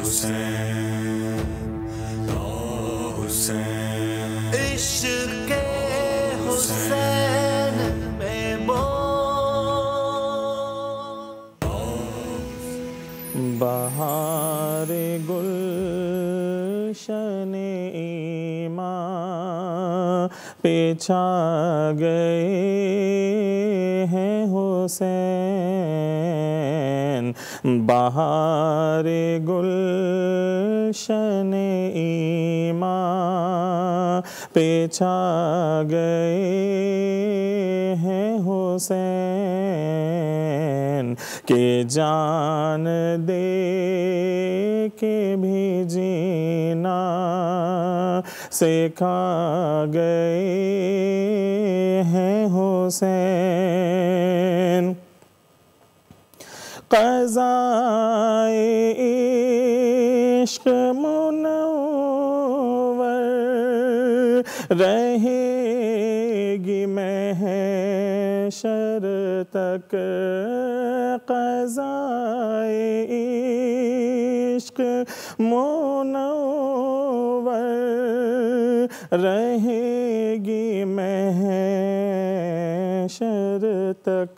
عشق حسین میں بہار گلشن ایمان پہ چھا گئے ہیں حسین، بہار گلشن ایمان پہ چھا گئے ہیں حسین، کہ جان دے کے بھی جینا سکھا گئے ہیں حسین۔ قضائے عشق منور رہے گی محشر تک، قضائے عشق منور رہے گی محشر تک،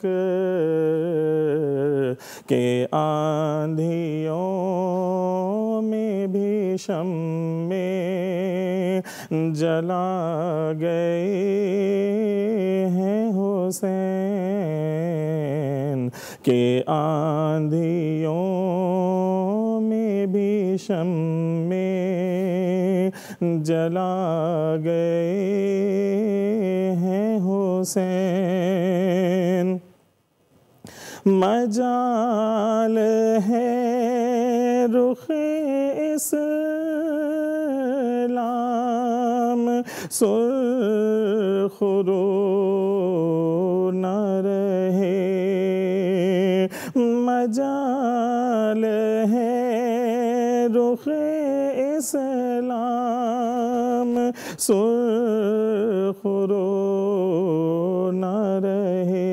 کہ آندھیوں میں بھی شمع جلا گئے ہیں حسین، کہ آندھیوں میں بھی شمع جلا گئے ہیں حسین۔ مجال ہے رخ اسلام سرخ رو نہ رہے، مجال ہے رخ اسلام سرخ رو نہ رہے،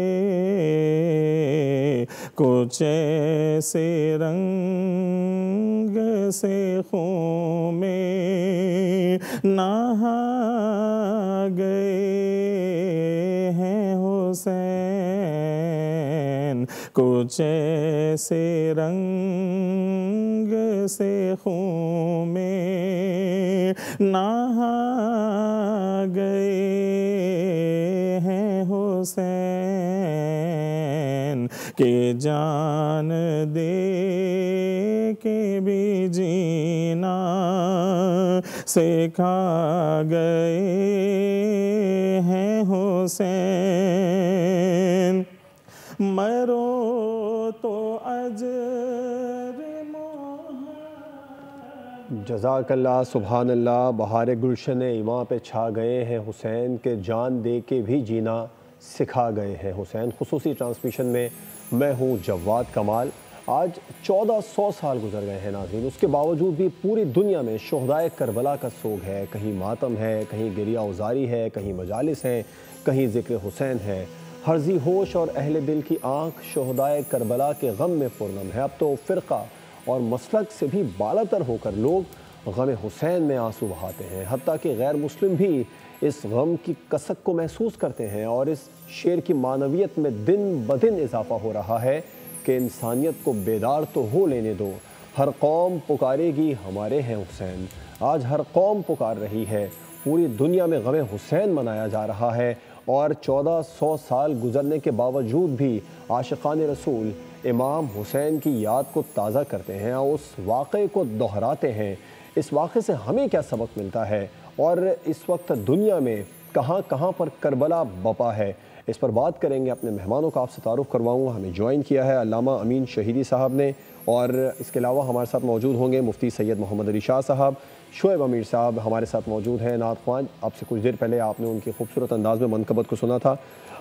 کچھ ایسے رنگ سے خون میں نہا گئے ہیں حسین، کچھ ایسے رنگ سے خون میں نہا گئے ہیں حسین، کہ جان دے کے بھی جینا سکھا گئے ہیں حسین۔ مرو تو اجر جزاک اللہ، سبحان اللہ۔ بہار گلشن ایمان پہ چھا گئے ہیں حسین، کہ جان دے کے بھی جینا سکھا گئے ہیں حسین۔ خصوصی ٹرانسمیشن میں میں ہوں جواد کمال۔ آج 1400 سال گزر گئے ہیں ناظرین، اس کے باوجود بھی پوری دنیا میں شہدائے کربلا کا سوگ ہے، کہیں ماتم ہے، کہیں گریہ ازاری ہے، کہیں مجالس ہیں، کہیں ذکر حسین ہے۔ ہر ذی ہوش اور اہل دل کی آنکھ شہدائے کربلا کے غم میں پرنم ہے۔ اب تو فرقہ اور مسلک سے بھی بالاتر ہو کر لوگ غم حسین میں آنسو بہاتے ہیں، حتیٰ کہ غیر مسلم بھی اس غم کی کسک کو محسوس کرتے ہیں، اور اس شعر کی معنویت میں دن بدن اضافہ ہو رہا ہے کہ انسانیت کو بیدار تو ہو لینے دو، ہر قوم پکارے گی ہمارے ہیں حسین۔ آج ہر قوم پکار رہی ہے، پوری دنیا میں غم حسین منایا جا رہا ہے، اور 1400 سال گزرنے کے باوجود بھی عاشقان رسول امام حسین کی یاد کو تازہ کرتے ہیں اور اس واقعے کو دہراتے ہیں۔ اس واقعے سے ہمیں کیا سبق ملتا ہے، اور اس وقت دنیا میں کہاں کہاں پر کربلا بپا ہے، اس پر بات کریں گے۔ اپنے مہمانوں کا آپ سے تعارف کرواؤں گا۔ ہمیں جوائن کیا ہے علامہ امین شہیدی صاحب نے، اور اس کے علاوہ ہمارے ساتھ موجود ہوں گے مفتی سید محمد علی شاہ صاحب، شعیب امیر صاحب ہمارے ساتھ موجود ہیں، نعت خوان۔ آپ سے کچھ دیر پہلے آپ نے ان کی خوبصورت انداز میں منقبت کو سنا تھا۔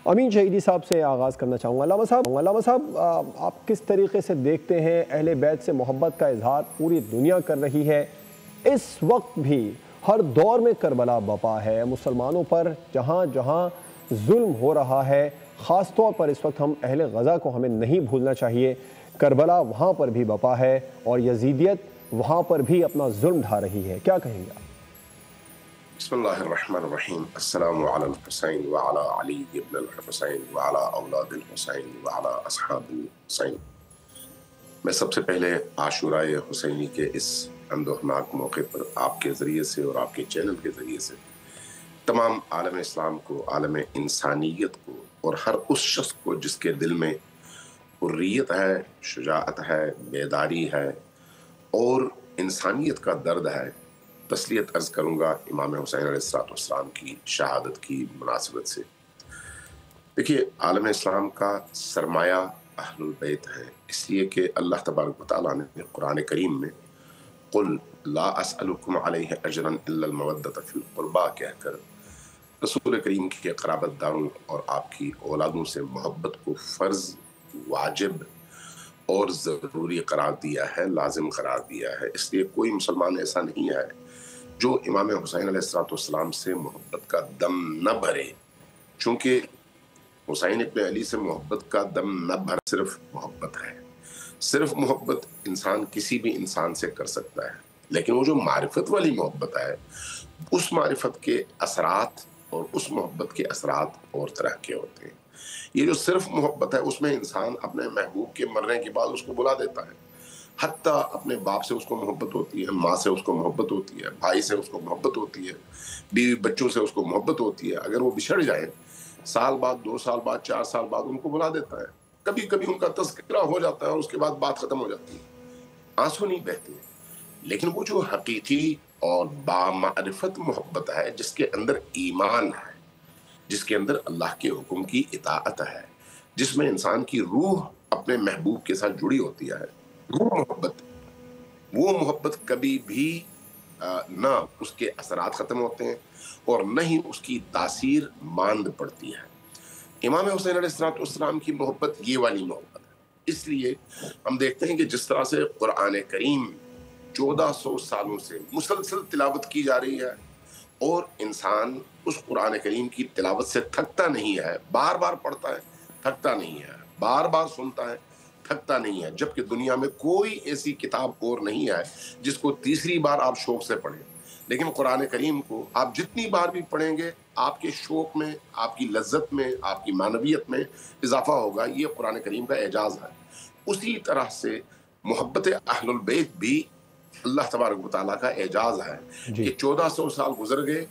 امین شہیدی صاحب سے آغاز کرنا چاہوں گا۔ علامہ صاحب آپ کس طریقے سے دیکھتے ہیں، اہل بیت سے محبت کا اظہار پوری دنیا کر رہی ہے، اس وقت بھی ہر دور میں کربلا بپا ہے، مسلمانوں پر جہاں جہاں ظلم ہو رہا ہے، خاص طور پر اس وقت ہم اہل غزہ کو ہمیں نہیں بھولنا چاہیے کربلا وہاں پر بھی بپا ہے اور یزیدیت وہاں پر بھی اپنا ظلم ڈھا رہی ہے، کیا کہیں گے آپ؟ بسم اللہ الرحمن الرحیم۔ السلام علی الحسین وعلی علی ابن الحسین وعلی اولاد الحسین وعلی اصحاب الحسین۔ میں سب سے پہلے عاشورۂ حسینی کے اس اندوہناک موقع پر آپ کے ذریعے سے اور آپ کے چینل کے ذریعے سے تمام عالم اسلام کو، عالم انسانیت کو اور ہر اس شخص کو جس کے دل میں حریت ہے، شجاعت ہے، بیداری ہے اور انسانیت کا درد ہے، تسلیت عرض کروں گا امام حسین علیہ السلام کی شہادت کی مناسبت سے۔ دیکھیے، عالم اسلام کا سرمایہ اہل البیت ہے، اس لیے کہ اللہ تبارک و تعالیٰ نے قرآن کریم میں قل لا اسألکم علیہ اجرا الا المودۃ فی القربیٰ کہہ کر رسول کریم کے قرابت داروں اور آپ کی اولادوں سے محبت کو فرض، واجب اور ضروری قرار دیا ہے، لازم قرار دیا ہے۔ اس لیے کوئی مسلمان ایسا نہیں ہے جو امام حسین علیہ السلام سے محبت کا دم نہ بھرے، چونکہ حسین ابن علی سے محبت کا دم نہ بھر صرف محبت ہے۔ صرف محبت انسان کسی بھی انسان سے کر سکتا ہے، لیکن وہ جو معرفت والی محبت ہے، اس معرفت کے اثرات اور اس محبت کے اثرات اور طرح کے ہوتے ہیں۔ یہ جو صرف محبت ہے، اس میں انسان اپنے محبوب کے مرنے کے بعد اس کو بلا دیتا ہے، حتیٰ اپنے باپ سے اس کو محبت ہوتی ہے، ماں سے اس کو محبت ہوتی ہے، بھائی سے اس کو محبت ہوتی ہے، بیوی بچوں سے اس کو محبت ہوتی ہے۔ اگر وہ بچھڑ جائیں، سال بعد، 2 سال بعد، 4 سال بعد ان کو بلا دیتا ہے، کبھی کبھی ان کا تذکرہ ہو جاتا ہے اور اس کے بعد بات ختم ہو جاتی ہے، آنسو نہیں بہتے۔ لیکن وہ جو حقیقی اور بامعرفت محبت ہے، جس کے اندر ایمان ہے، جس کے اندر اللہ کے حکم کی اطاعت ہے، جس میں انسان کی روح اپنے محبوب کے ساتھ جڑی ہوتی ہے، وہ محبت کبھی بھی نہ اس کے اثرات ختم ہوتے ہیں اور نہ ہی اس کی تاثیر ماند پڑتی ہے۔ امام حسین علیہ السلام کی محبت یہ والی محبت ہے۔ اس لیے ہم دیکھتے ہیں کہ جس طرح سے قرآن کریم 1400 سالوں سے مسلسل تلاوت کی جا رہی ہے اور انسان اس قرآن کریم کی تلاوت سے تھکتا نہیں ہے، بار بار پڑھتا ہے، تھکتا نہیں ہے، بار بار سنتا ہے، تھکتا نہیں ہے، جبکہ دنیا میں کوئی ایسی کتاب اور نہیں ہے جس کو تیسری بار آپ شوق سے پڑھیں۔ لیکن قرآن کریم کو آپ جتنی بار بھی پڑھیں گے، آپ کے شوق میں، آپ کی لذت میں، آپ کی معنویت میں اضافہ ہوگا۔ یہ قرآن کریم کا اعجاز ہے۔ اسی طرح سے محبت اہل البیت بھی اللہ تبارک و تعالیٰ کا اعجاز ہے کہ 1400 سال گزر گئے،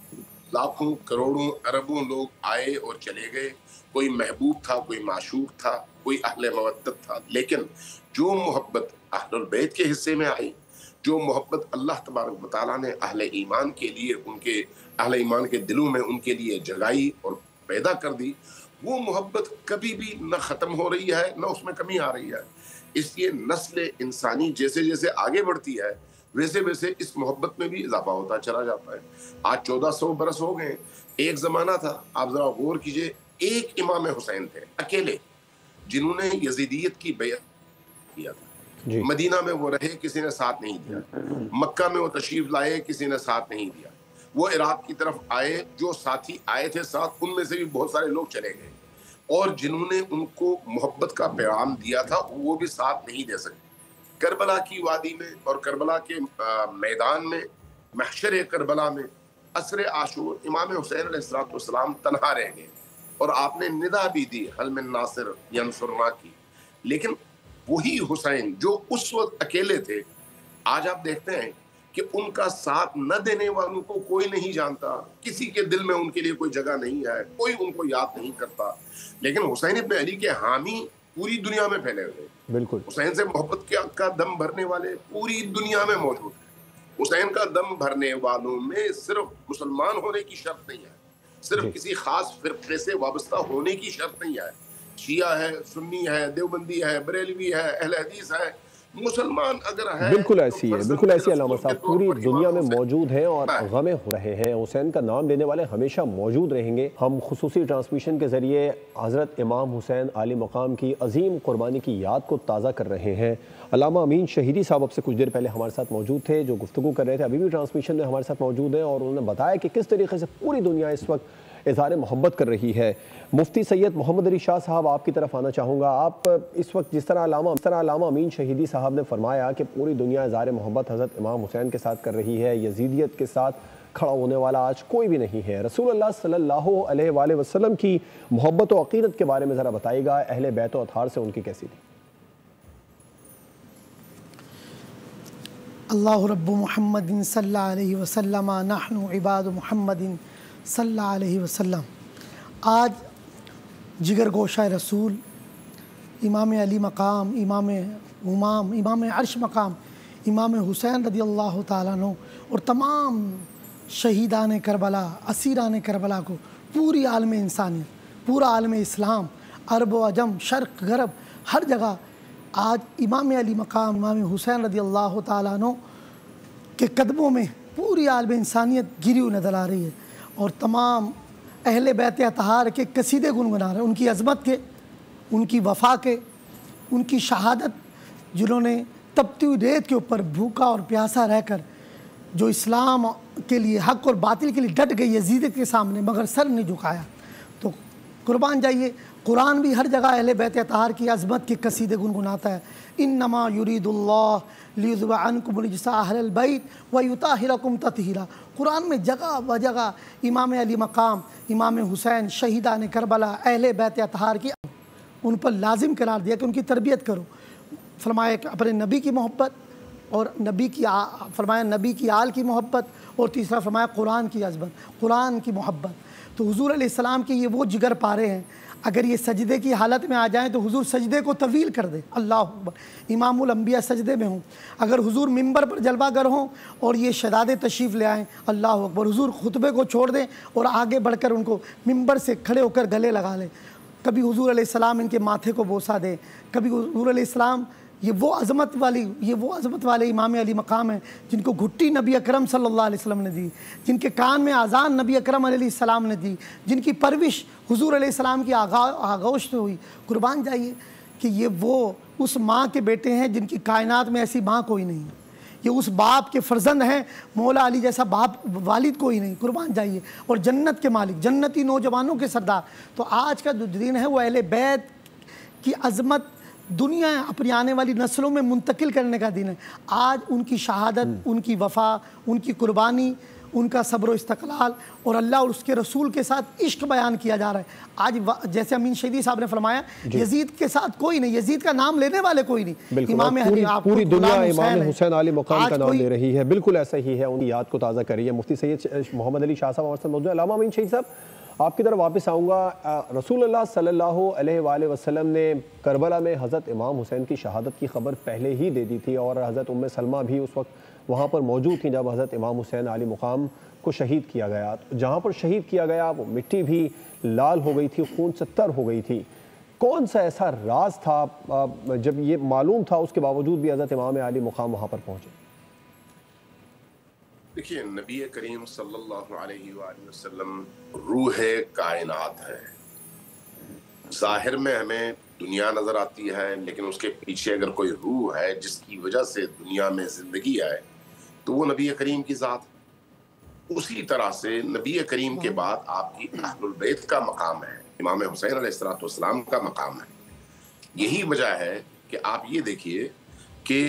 لاکھوں کروڑوں اربوں لوگ آئے اور چلے گئے، کوئی محبوب تھا، کوئی معشوق تھا، کوئی اہل مودت تھا، لیکن جو محبت اہل البیت کے حصے میں آئی، جو محبت اللہ تبارک و تعالیٰ نے اہل ایمان کے لیے، ان کے اہل ایمان کے دلوں میں ان کے لیے جگائی اور پیدا کر دی، وہ محبت کبھی بھی نہ ختم ہو رہی ہے، نہ اس میں کمی آ رہی ہے۔ اس لیے نسل انسانی جیسے جیسے آگے بڑھتی ہے، ویسے ویسے اس محبت میں بھی اضافہ ہوتا چلا جاتا ہے۔ آج 1400 برس ہو گئے، ایک زمانہ تھا، آپ ذرا غور کیجئے، ایک امام حسین تھے اکیلے، جنہوں نے یزیدیت کی بیعت کیا تھا۔ مدینہ میں وہ رہے، کسی نے ساتھ نہیں دیا۔ مکہ میں وہ تشریف لائے، کسی نے ساتھ نہیں دیا۔ وہ عراق کی طرف آئے، جو ساتھی آئے تھے ساتھ، ان میں سے بھی بہت سارے لوگ چلے گئے، اور جنہوں نے ان کو محبت کا پیغام دیا تھا وہ بھی ساتھ نہیں دے سکتے۔ کربلا کی وادی میں اور کربلا کے میدان میں، محشر کربلا میں، عصر عاشور، امام حسین علیہ السلام تنہا رہ گئے، اور آپ نے ندا بھی دی حل من ناصر ینصرنا کی۔ لیکن وہی حسین جو اس وقت اکیلے تھے، آج آپ دیکھتے ہیں کہ ان کا ساتھ نہ دینے والوں کو کوئی نہیں جانتا، کسی کے دل میں ان کے لیے کوئی جگہ نہیں ہے، کوئی ان کو یاد نہیں کرتا۔ لیکن حسین ابن علی کے حامی پوری دنیا میں پھیلے ہوئے، بالکل حسین سے محبت کا دم بھرنے والے پوری دنیا میں موجود ہیں۔ حسین کا دم بھرنے والوں میں صرف مسلمان ہونے کی شرط نہیں ہے، صرف کسی خاص فرقے سے وابستہ ہونے کی شرط نہیں ہے، شیعہ ہے، سنی ہے، دیوبندی ہے، بریلوی ہے، اہل حدیث ہے، مسلمان اگر ہے، بالکل ایسی ہے، بالکل ایسی علامہ صاحب پوری دنیا میں موجود ہیں اور غمیں ہو رہے ہیں۔ حسین کا نام لینے والے ہمیشہ موجود رہیں گے۔ ہم خصوصی ٹرانسمیشن کے ذریعے حضرت امام حسین عالی مقام کی عظیم قربانی کی یاد کو تازہ کر رہے ہیں۔ علامہ امین شہیدی صاحب اب سے کچھ دیر پہلے ہمارے ساتھ موجود تھے، جو گفتگو کر رہے تھے، ابھی بھی ٹرانسمیشن میں ہمارے ساتھ موجود ہیں، اور انہوں نے بتایا کہ کس طریقے سے پوری دنیا اس وقت اظہار محبت کر رہی ہے۔ مفتی سید محمد علی شاہ صاحب، آپ کی طرف آنا چاہوں گا۔ آپ اس وقت جس طرح علامہ امین شہیدی صاحب نے فرمایا کہ پوری دنیا اظہار محبت حضرت امام حسین کے ساتھ کر رہی ہے، یزیدیت کے ساتھ کھڑا ہونے والا آج کوئی بھی نہیں ہے، رسول اللہ صلی اللہ علیہ وآلہ وسلم کی محبت و عقیدت کے بارے میں ذرا بتائیے گا، اہل بیت و اطہار سے ان کی کیسی تھی؟ اللہ رب محمد صلی اللہ علیہ وسلم نحن عباد محمد صلی اللہ علیہ وسلم۔ آج جگر گوشہ رسول، امام علی مقام، امام امام، امام عرش مقام، امام حسین رضی اللہ تعالیٰ عنہ اور تمام شہیدان کربلا، اسیران کربلا کو پوری عالم انسانیت، پورا عالم اسلام، عرب و عجم، شرق غرب، ہر جگہ آج امام علی مقام، امام حسین رضی اللہ تعالیٰ عنہ کے قدموں میں پوری عالم انسانیت گری ہوئی نظر آ رہی ہے، اور تمام اہل بیت اطہار کے قصیدے گنگنا رہے ہیں، ان کی عظمت کے، ان کی وفا کے، ان کی شہادت، جنہوں نے تپتی ہوئی ریت کے اوپر بھوکا اور پیاسا رہ کر جو اسلام کے لیے، حق اور باطل کے لیے ڈٹ گئی یزیدیت کے سامنے، مگر سر نہیں جھکایا۔ تو قربان جائیے، قرآن بھی ہر جگہ اہل بیت اطہار کی عظمت کے قصیدے گنگناتا ہے۔ انما یرید اللہ لیذھب عنکم الرجس اہل البیت ویطہرکم تطہیرا۔ قرآن میں جگہ بجگہ امام علی مقام، امام حسین، شہیدان کربلا، اہل بیت اطہار کی ان پر لازم قرار دیا کہ ان کی تربیت کرو۔ فرمایا کہ اپنے نبی کی محبت، اور فرمایا نبی کی آل کی محبت، اور تیسرا فرمایا قرآن کی عظمت، قرآن کی محبت۔ تو حضور علیہ السلام کے یہ وہ جگر پارے ہیں، اگر یہ سجدے کی حالت میں آ جائیں تو حضور سجدے کو طویل کر دیں، اللہ اکبر، امام الانبیاء سجدے میں ہوں، اگر حضور منبر پر جلوہ گر ہوں اور یہ شہزادے تشریف لے آئیں، اللہ اکبر، حضور خطبے کو چھوڑ دیں اور آگے بڑھ کر ان کو منبر سے کھڑے ہو کر گلے لگا لیں، کبھی حضور علیہ السلام ان کے ماتھے کو بوسہ دیں، کبھی حضور علیہ السلام، یہ وہ عظمت والے امام علی مقام ہیں جن کو گھٹی نبی اکرم صلی اللہ علیہ وسلم نے دی، جن کے کان میں اذان نبی اکرم علیہ السلام نے دی، جن کی پرورش حضور علیہ السلام کی آغوش سے ہوئی۔ قربان جائیے کہ یہ وہ اس ماں کے بیٹے ہیں جن کی کائنات میں ایسی ماں کوئی نہیں، یہ اس باپ کے فرزند ہیں، مولا علی جیسا باپ والد کوئی نہیں، قربان جائیے، اور جنت کے مالک، جنتی نوجوانوں کے سردار۔ تو آج کا جو دن ہے وہ اہل بیت کی عظمت دنیا اپنی آنے والی نسلوں میں منتقل کرنے کا دن ہے۔ آج ان کی شہادت، ان کی وفا، ان کی قربانی، ان کا صبر و استقلال اور اللہ اور اس کے رسول کے ساتھ عشق بیان کیا جا رہا ہے۔ آج جیسے امین شہیدی صاحب نے فرمایا، یزید کے ساتھ کوئی نہیں، یزید کا نام لینے والے کوئی نہیں، امام پوری دنیا امام حسین علی مقام کا نام لے رہی ہے، بالکل ایسا ہی ہے، ان کی یاد کو تازہ کر رہی ہے۔ مفتی سید محمد علی شاہ صاحب ہمارے ساتھ موجود ہیں۔ علامہ امین شہید صاحب، آپ کی طرف واپس آؤں گا۔ رسول اللہ صلی اللہ علیہ وآلہ وسلم نے کربلا میں حضرت امام حسین کی شہادت کی خبر پہلے ہی دے دی تھی، اور حضرت ام سلمہ بھی اس وقت وہاں پر موجود تھیں جب حضرت امام حسین علی مقام کو شہید کیا گیا۔ جہاں پر شہید کیا گیا وہ مٹی بھی لال ہو گئی تھی، خون سے تر ہو گئی تھی۔ کون سا ایسا راز تھا جب یہ معلوم تھا اس کے باوجود بھی حضرت امام علی مقام وہاں پر پہنچے؟ دیکھیے، نبی کریم صلی اللہ علیہ وآلہ وسلم روح کائنات ہے۔ ظاہر میں ہمیں دنیا نظر آتی ہے، لیکن اس کے پیچھے اگر کوئی روح ہے جس کی وجہ سے دنیا میں زندگی آئے تو وہ نبی کریم کی ذات۔ اسی طرح سے نبی کریم کے بعد آپ کی اہل البیت کا مقام ہے، امام حسین علیہ السلام کا مقام ہے۔ یہی وجہ ہے کہ آپ یہ دیکھیے کہ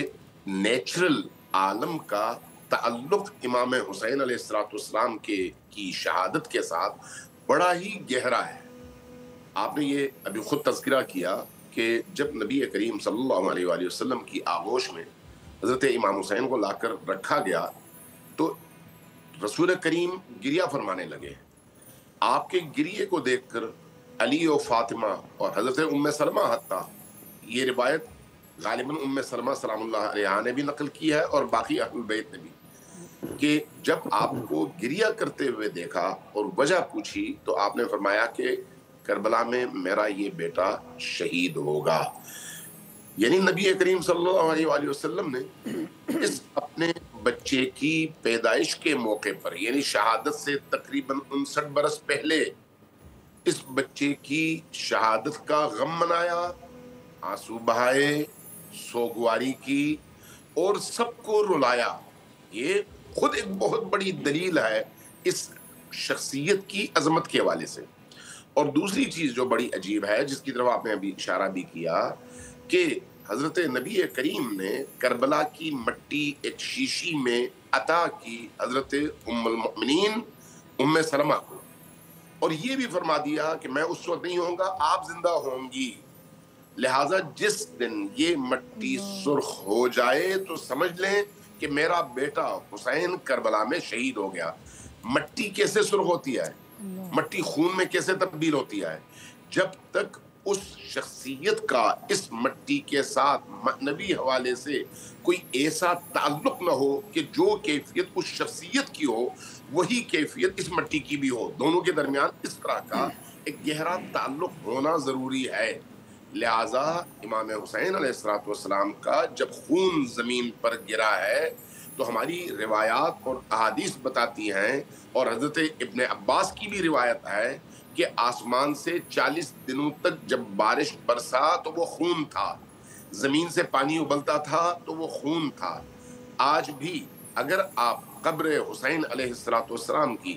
نیچرل عالم کا تعلق امام حسین علیہ السلام کی شہادت کے ساتھ بڑا ہی گہرا ہے۔ آپ نے یہ ابھی خود تذکرہ کیا کہ جب نبی کریم صلی اللہ علیہ وآلہ وسلم کی آغوش میں حضرت امام حسین کو لا کر رکھا گیا تو رسول کریم گریہ فرمانے لگے۔ آپ کے گریے کو دیکھ کر علی و فاطمہ اور حضرت ام سلمہ، حتیٰ یہ روایت غالباً ام سلمہ سلام اللہ علیہا نے بھی نقل کی ہے اور باقی اہل بیت نے بھی، کہ جب آپ کو گریہ کرتے ہوئے دیکھا اور وجہ پوچھی تو آپ نے فرمایا کہ کربلا میں میرا یہ بیٹا شہید ہوگا۔ یعنی نبی کریم صلی اللہ علیہ وآلہ وسلم نے اس اپنے بچے کی پیدائش کے موقع پر، یعنی شہادت سے تقریباً 59 برس پہلے، اس بچے کی شہادت کا غم منایا، آنسو بہائے، سوگواری کی اور سب کو رلایا۔ یہ خود ایک بہت بڑی دلیل ہے اس شخصیت کی عظمت کے حوالے سے. اور دوسری چیز جو بڑی عجیب ہے جس کی طرف آپ نے ابھی اشارہ بھی کیا کہ حضرت نبی کریم نے کربلا کی مٹی ایک شیشی میں عطا کی حضرت ام المؤمنین ام سلمہ کو، اور یہ بھی فرما دیا کہ میں اس وقت نہیں ہوں گا، آپ زندہ ہوں گی، لہٰذا جس دن یہ مٹی سرخ ہو جائے تو سمجھ لیں کہ میرا بیٹا حسین کربلا میں شہید ہو گیا. مٹی کیسے سرخ ہوتی ہے، مٹی خون میں کیسے تبدیل ہوتی ہے؟ جب تک اس شخصیت کا اس مٹی کے ساتھ معنوی حوالے سے کوئی ایسا تعلق نہ ہو کہ جو کیفیت اس شخصیت کی ہو وہی کیفیت اس مٹی کی بھی ہو، دونوں کے درمیان اس طرح کا ایک گہرا تعلق ہونا ضروری ہے. لہٰذا امام حسین علیہ السلام کا جب خون زمین پر گرا ہے تو ہماری روایات اور احادیث بتاتی ہیں، اور حضرت ابن عباس کی بھی روایت ہے کہ آسمان سے 40 دنوں تک جب بارش برسا تو وہ خون تھا، زمین سے پانی ابلتا تھا تو وہ خون تھا. آج بھی اگر آپ قبر حسین علیہ السلام کی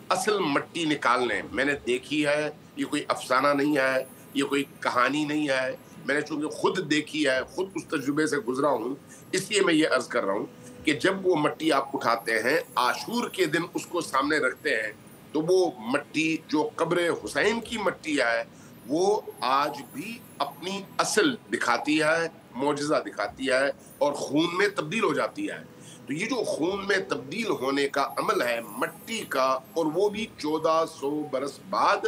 اصل مٹی نکال لیں، میں نے دیکھی ہے، یہ کوئی افسانہ نہیں ہے، یہ کوئی کہانی نہیں ہے، میں نے چونکہ خود دیکھی ہے، خود اس تجربے سے گزرا ہوں، اس لیے میں یہ عرض کر رہا ہوں کہ جب وہ مٹی آپ اٹھاتے ہیں عاشور کے دن اس کو سامنے رکھتے ہیں تو وہ مٹی جو قبر حسین کی مٹی ہے وہ آج بھی اپنی اصل دکھاتی ہے، معجزہ دکھاتی ہے اور خون میں تبدیل ہو جاتی ہے. تو یہ جو خون میں تبدیل ہونے کا عمل ہے مٹی کا، اور وہ بھی 1400 برس بعد،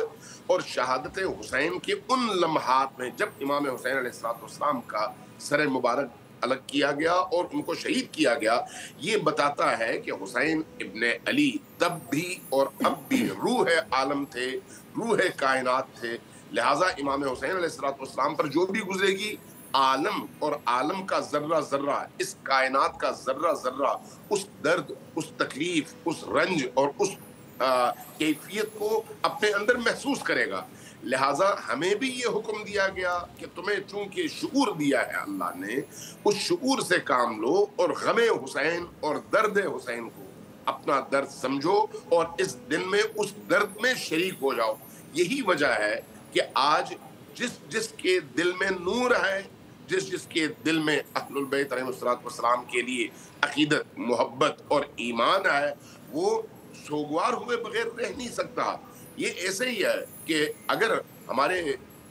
اور شہادت حسین کے ان لمحات میں جب امام حسین علیہ السلام کا سر مبارک الگ کیا گیا اور ان کو شہید کیا گیا، یہ بتاتا ہے کہ حسین ابن علی تب بھی اور اب بھی روح عالم تھے، روح کائنات تھے. لہٰذا امام حسین علیہ السلام پر جو بھی گزرے گی، عالم اور عالم کا ذرہ ذرہ، اس کائنات کا ذرہ ذرہ اس درد، اس تکلیف، اس رنج اور اس کیفیت کو اپنے اندر محسوس کرے گا. لہٰذا ہمیں بھی یہ حکم دیا گیا کہ تمہیں چونکہ شعور دیا ہے اللہ نے، اس شعور سے کام لو اور غم حسین اور درد حسین کو اپنا درد سمجھو اور اس دن میں اس درد میں شریک ہو جاؤ. یہی وجہ ہے کہ آج جس کے دل میں نور ہے، جس کے دل میں اہل البیت علیہ السلام کے لیے عقیدت، محبت اور ایمان ہے، وہ سوگوار ہوئے بغیر رہ نہیں سکتا. یہ ایسے ہی ہے کہ اگر ہمارے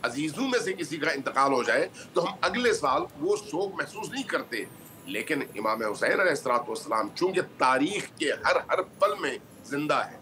عزیزوں میں سے کسی کا انتقال ہو جائے تو ہم اگلے سال وہ سوگ محسوس نہیں کرتے، لیکن امام حسین علیہ السلام چونکہ تاریخ کے ہر پل میں زندہ ہے،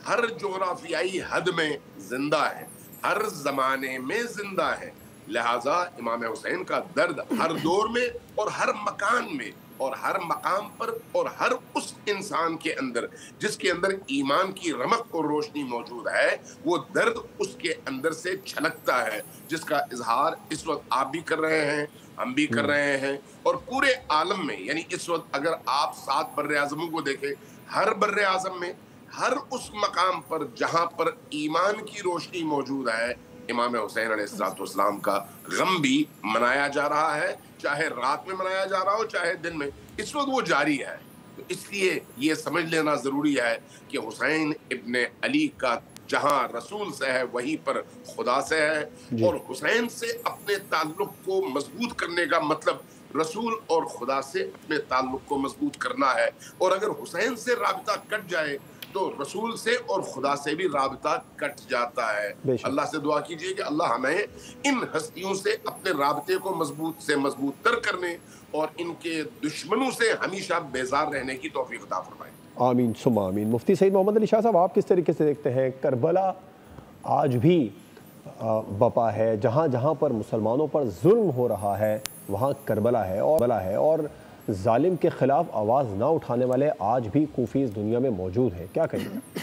ہر جغرافیائی حد میں زندہ ہے، ہر زمانے میں زندہ ہے، لہٰذا امام حسین کا درد ہر دور میں اور ہر مکان میں اور ہر مقام پر اور ہر اس انسان کے اندر جس کے اندر ایمان کی رمق اور روشنی موجود ہے، وہ درد اس کے اندر سے چھلکتا ہے، جس کا اظہار اس وقت آپ بھی کر رہے ہیں، ہم بھی کر رہے ہیں، اور پورے عالم میں. یعنی اس وقت اگر آپ 7 بر اعظموں کو دیکھیں، ہر بر اعظم میں ہر اس مقام پر جہاں پر ایمان کی روشنی موجود ہے، امام حسین علیہ السلام کا غم بھی منایا جا رہا ہے، چاہے رات میں منایا جا رہا ہو چاہے دن میں، اس وقت وہ جاری ہے. تو اس لیے یہ سمجھ لینا ضروری ہے کہ حسین ابن علی کا جہاں رسول سے ہے وہیں پر خدا سے ہے، اور حسین سے اپنے تعلق کو مضبوط کرنے کا مطلب رسول اور خدا سے اپنے تعلق کو مضبوط کرنا ہے. اور اگر حسین سے رابطہ کٹ جائے تو رسول سے اور خدا سے بھی رابطہ کٹ جاتا ہے. اللہ سے دعا کیجئے کہ اللہ ہمیں ان ہستیوں سے اپنے رابطے کو مضبوط تر کرنے اور ان کے دشمنوں سے ہمیشہ بیزار رہنے کی توفیق عطا فرمائے. آمین ثم آمین. مفتی سعید محمد علی شاہ صاحب، آپ کس طریقے سے دیکھتے ہیں کربلا آج بھی بپا ہے، جہاں جہاں پر مسلمانوں پر ظلم ہو رہا ہے وہاں کربلا ہے اور ظالم کے خلاف آواز نہ اٹھانے والے آج بھی کوفی اس دنیا میں موجود ہیں، کیا کہیں گے؟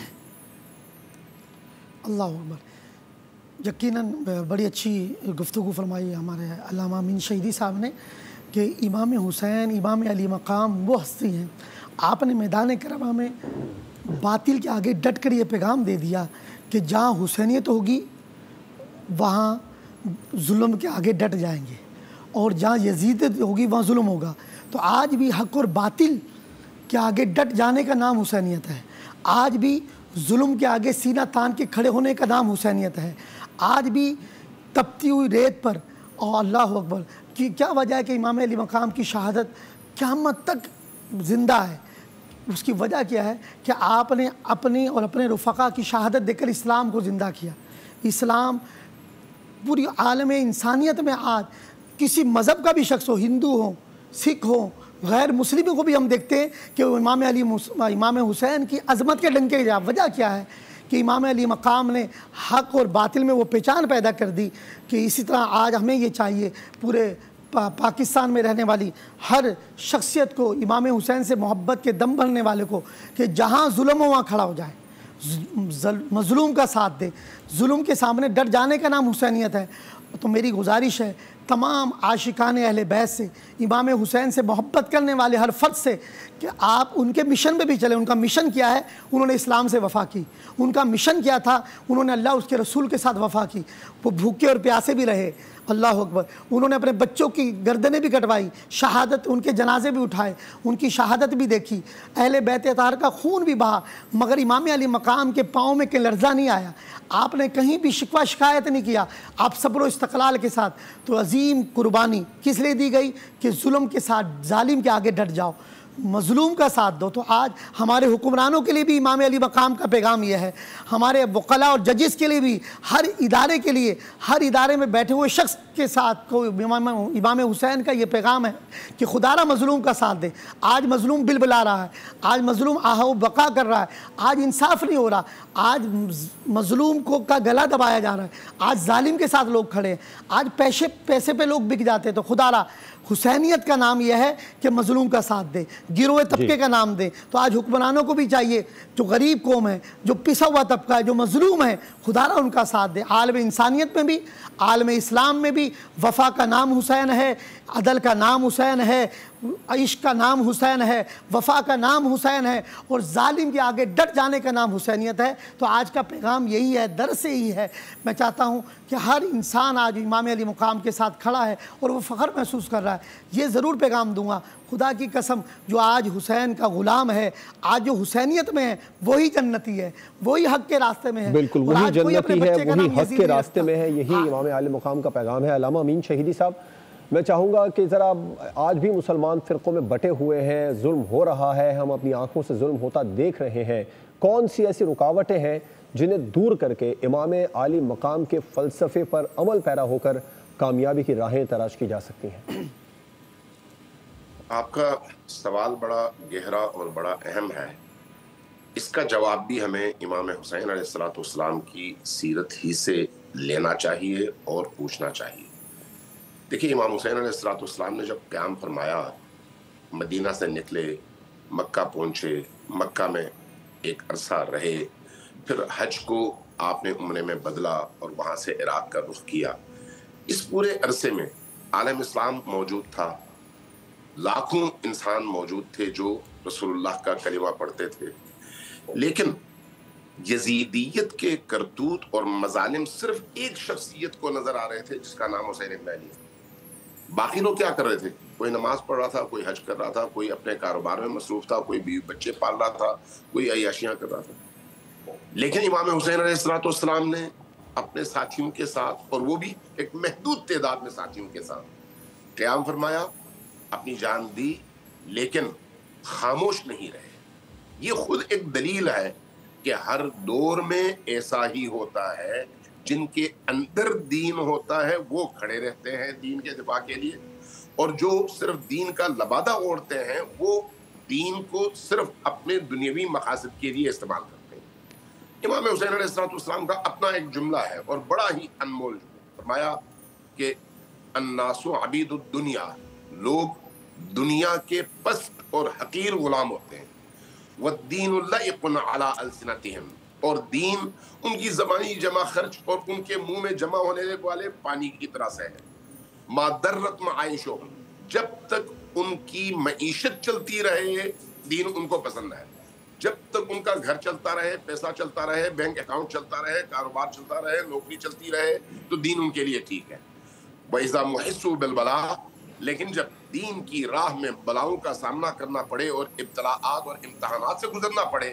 اللہ اکبر. یقیناً بڑی اچھی گفتگو فرمائی ہمارے علامہ امین شہیدی صاحب نے کہ امام حسین، امام علی مقام وہ ہستی ہیں. آپ نے میدان کربلا میں باطل کے آگے ڈٹ کر یہ پیغام دے دیا کہ جہاں حسینیت ہوگی وہاں ظلم کے آگے ڈٹ جائیں گے، اور جہاں یزیدیت ہوگی وہاں ظلم ہوگا. تو آج بھی حق اور باطل کے آگے ڈٹ جانے کا نام حسینیت ہے. آج بھی ظلم کے آگے سینہ تان کے کھڑے ہونے کا نام حسینیت ہے۔ آج بھی تپتی ہوئی ریت پر، اور اللہ اکبر، کہ کیا وجہ ہے کہ امام علی مقام کی شہادت قیامت تک زندہ ہے؟ اس کی وجہ کیا ہے کہ آپ نے اپنی اور اپنے رفقا کی شہادت دے کر اسلام کو زندہ کیا۔ اسلام پوری عالم انسانیت میں آج کسی مذہب کا بھی شخص ہو، ہندو ہو، سکھ ہو، غیر مسلموں کو بھی ہم دیکھتے ہیں کہ وہ امام حسین کی عظمت کے ڈنکے جا۔ وجہ کیا ہے کہ امام علی مقام نے حق اور باطل میں وہ پہچان پیدا کر دی کہ اسی طرح آج ہمیں یہ چاہیے پورے پاکستان میں رہنے والی ہر شخصیت کو، امام حسین سے محبت کے دم بھرنے والے کو، کہ جہاں ظلم ہو وہاں کھڑا ہو جائے، مظلوم کا ساتھ دے۔ ظلم کے سامنے ڈٹ جانے کا نام حسینیت ہے۔ تو میری گزارش ہے تمام عاشقان اہل بیت سے، امام حسین سے محبت کرنے والے ہر فرد سے، کہ آپ ان کے مشن پہ بھی چلیں۔ ان کا مشن کیا ہے؟ انہوں نے اسلام سے وفا کی۔ ان کا مشن کیا تھا؟ انہوں نے اللہ اس کے رسول کے ساتھ وفا کی۔ وہ بھوکے اور پیاسے بھی رہے، اللہ اکبر۔ انہوں نے اپنے بچوں کی گردنیں بھی کٹوائی، شہادت، ان کے جنازے بھی اٹھائے، ان کی شہادت بھی دیکھی، اہل بیت اطہار کا خون بھی بہا، مگر امام علی مقام کے پاؤں میں کہ لرزہ نہیں آیا۔ آپ نے کہیں بھی شکوہ شکایت نہیں کیا، آپ صبر و استقلال کے ساتھ۔ تو عظیم قربانی کس لیے دی گئی؟ کہ ظلم کے ساتھ، ظالم کے آگے ڈٹ جاؤ، مظلوم کا ساتھ دو۔ تو آج ہمارے حکمرانوں کے لیے بھی امام علی مقام کا پیغام یہ ہے، ہمارے وکلاء اور ججز کے لیے بھی، ہر ادارے کے لیے، ہر ادارے میں بیٹھے ہوئے شخص کے ساتھ کو امام حسین کا یہ پیغام ہے کہ خدا را مظلوم کا ساتھ دے۔ آج مظلوم بل بلا رہا ہے، آج مظلوم آہا و بقا کر رہا ہے، آج انصاف نہیں ہو رہا، آج مظلوم کو کا گلا دبایا جا رہا ہے، آج ظالم کے ساتھ لوگ کھڑے ہیں، آج پیسے پہ لوگ بک جاتے ہیں۔ تو خدا را حسینیت کا نام یہ ہے کہ مظلوم کا ساتھ دے، گروہ طبقے کا نام دے۔ تو آج حکمرانوں کو بھی چاہیے، جو غریب قوم ہے، جو پسا ہوا طبقہ ہے، جو مظلوم ہے، خدا را ان کا ساتھ دے۔ عالم انسانیت میں بھی، عالم اسلام میں بھی وفا کا نام حسین ہے، عدل کا نام حسین ہے، عشق کا نام حسین ہے، وفا کا نام حسین ہے، اور ظالم کے آگے ڈٹ جانے کا نام حسینیت ہے۔ تو آج کا پیغام یہی ہے، درس یہی ہے۔ میں چاہتا ہوں کہ ہر انسان آج امام علی مقام کے ساتھ کھڑا ہے اور وہ فخر محسوس کر رہا ہے۔ یہ ضرور پیغام دوں گا، خدا کی قسم، جو آج حسین کا غلام ہے، آج جو حسینیت میں ہے، وہی جنتی ہے، وہی حق کے راستے میں ہے۔ بالکل وہی جنتی ہے، وہی حق کے راستے میں ہے۔ یہی امام علی مقام کا پیغام ہے۔ علامہ امین شہیدی صاحب، میں چاہوں گا کہ ذرا آج بھی مسلمان فرقوں میں بٹے ہوئے ہیں، ظلم ہو رہا ہے، ہم اپنی آنکھوں سے ظلم ہوتا دیکھ رہے ہیں۔ کون سی ایسی رکاوٹیں ہیں جنہیں دور کر کے امام علی مقام کے فلسفے پر عمل پیرا ہو کر کامیابی کی راہیں تلاش کی جا سکتی ہیں؟ آپ کا سوال بڑا گہرا اور بڑا اہم ہے۔ اس کا جواب بھی ہمیں امام حسین علیہ السلام کی سیرت ہی سے لینا چاہیے اور پوچھنا چاہیے۔ دیکھیے، امام حسین علیہ السلام نے جب قیام فرمایا، مدینہ سے نکلے، مکہ پہنچے، مکہ میں ایک عرصہ رہے، پھر حج کو آپ نے عمرے میں بدلا اور وہاں سے عراق کا رخ کیا۔ اس پورے عرصے میں عالم اسلام موجود تھا، لاکھوں انسان موجود تھے جو رسول اللہ کا کلمہ پڑھتے تھے، لیکن یزیدیت کے کرتوت اور مظالم صرف ایک شخصیت کو نظر آ رہے تھے جس کا نام حسین ابن علی ہے۔ باقی لوگ کیا کر رہے تھے؟ کوئی نماز پڑھ رہا تھا، کوئی حج کر رہا تھا، کوئی اپنے کاروبار میں مصروف تھا، کوئی بیوی بچے پال رہا تھا، کوئی عیاشیاں کر رہا تھا۔ لیکن امام حسین علیہ السلام نے اپنے ساتھیوں کے ساتھ، اور وہ بھی ایک محدود تعداد میں ساتھیوں کے ساتھ، قیام فرمایا، اپنی جان دی، لیکن خاموش نہیں رہے۔ یہ خود ایک دلیل ہے کہ ہر دور میں ایسا ہی ہوتا ہے، جن کے اندر دین ہوتا ہے وہ کھڑے رہتے ہیں دین کے دفاع کے لیے، اور جو صرف دین کا لبادہ اوڑھتے ہیں وہ دین کو صرف اپنے دنیاوی مقاصد کے لیے استعمال کرتے ہیں۔ امام حسین علیہ السلام کا اپنا ایک جملہ ہے اور بڑا ہی انمول جملہ، فرمایا کہ الناس عبید الدنیا، لوگ دنیا کے پست اور حقیر غلام ہوتے ہیں، والدین لائق علی السنتہم، اور دین ان کی زبانی جمع خرچ اور ان کے منہ میں جمع ہونے والے پانی کی طرح سے ہے۔ ما درت معائشہم، جب تک ان کی معیشت چلتی رہے دین ان کو پسند ہے، جب تک ان کا گھر چلتا رہے، پیسہ چلتا رہے، بینک اکاؤنٹ چلتا رہے، کاروبار چلتا رہے، نوکری چلتی رہے، تو دین ان کے لیے ٹھیک ہے۔ وَإِذَا مُحِسُّوا بِالْبَلَاءِ، لیکن جب دین کی راہ میں بلاؤں کا سامنا کرنا پڑے اور ابتلاءات اور امتحانات سے گزرنا پڑے،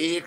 1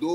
2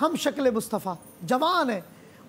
ہم شکل مصطفیٰ جوان ہیں،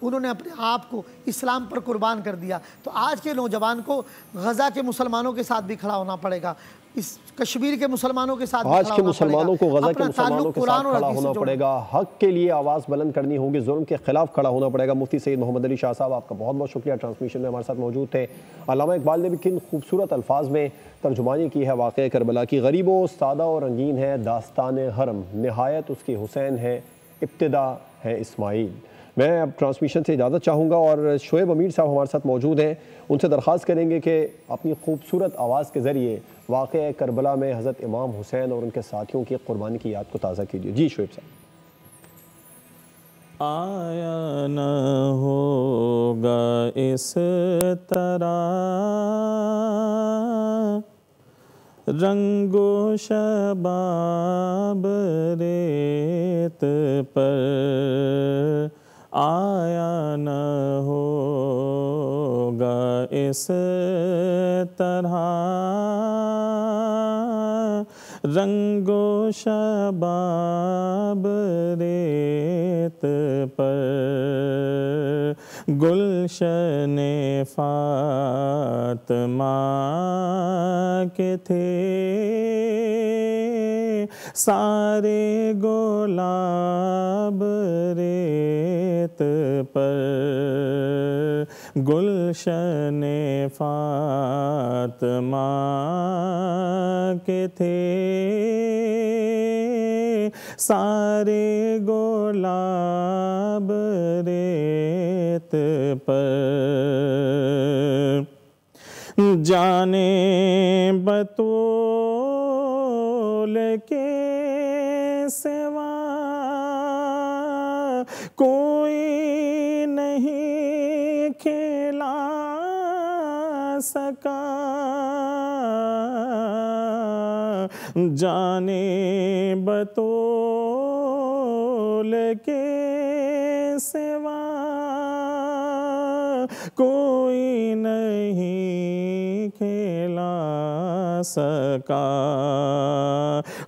انہوں نے اپنے آپ کو اسلام پر قربان کر دیا. تو آج کے نوجوان کو غزہ کے مسلمانوں کے ساتھ بھی کھڑا ہونا پڑے گا، اس کشمیر کے مسلمانوں کے ساتھ بھی آج کھڑا کے ہونا پڑے گا، مسلمانوں کو غزہ کے اپنا مسلمانوں تعلق کے قرآن ساتھ اور کھڑا حدیث سے ہونا جوڑنا. پڑے گا، حق کے لیے آواز بلند کرنی ہوگی، ظلم کے خلاف کھڑا ہونا پڑے گا. مفتی سید محمد علی شاہ صاحب، آپ کا بہت بہت شکریہ، ٹرانسمیشن میں ہمارے ساتھ موجود تھے. علامہ اقبال نے بھی کن خوبصورت الفاظ میں ترجمانی کی ہے واقعہ کربلا کی. غریب و سادہ و رنگین ہے داستان حرم، نہایت اس کی حسین ہے، ابتدا ہے اسماعیل. میں اب ٹرانسمیشن سے اجازت چاہوں گا، اور شعیب امیر صاحب ہمارے ساتھ موجود ہیں، ان سے درخواست کریں گے کہ اپنی خوبصورت آواز کے ذریعے واقعہ کربلا میں حضرت امام حسین اور ان کے ساتھیوں کی قربانی کی یاد کو تازہ کیجیے. جی شعیب صاحب. آیا نہ ہوگا اس طرح رنگ و شباب ریت پر، آیا نہ ہوگا اس طرح رنگ و شباب ریت پر. گلشن فاطمہ کے تھے سارے گلاب ریت پر. گلشن فاطمہ کے تھے سارے گلاب ریت پر. جانے بطول کے سوا کوئی نہیں کھلا سکا. جانے بطول کے سوا کوئی نہیں کھلا سکا.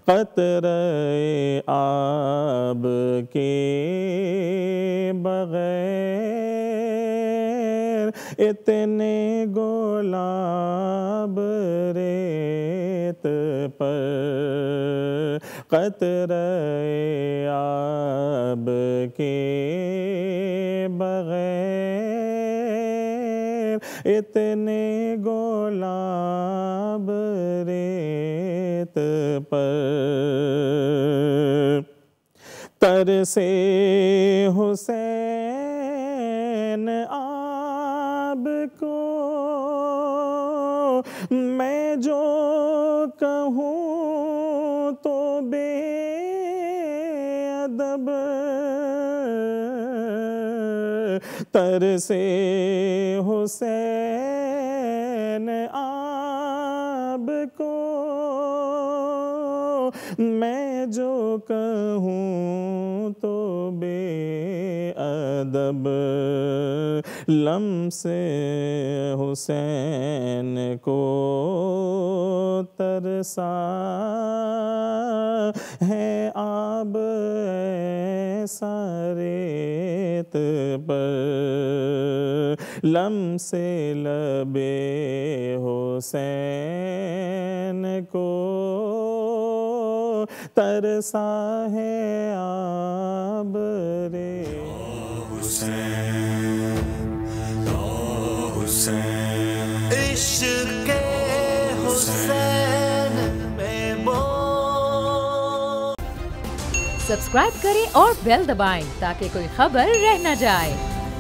قطرے آب کے بغیر اتنے گلاب ریت پر. قطرے آب کے بغیر اتنے گلاب ریت پر. ترسے حسین آب کو میں جو کہوں تو بے ادب. ترسے حسین آب کو میں جو کہوں تو بے ادب. لمس حسین کو ترسا ہے آب ایسا ریت پر. لمس لب حسین کو ترسا ہے آب ریت. حسین عشق حسین میں سبسکرائب کریں اور بیل دبائیں تاکہ کوئی خبر رہ نہ جائے.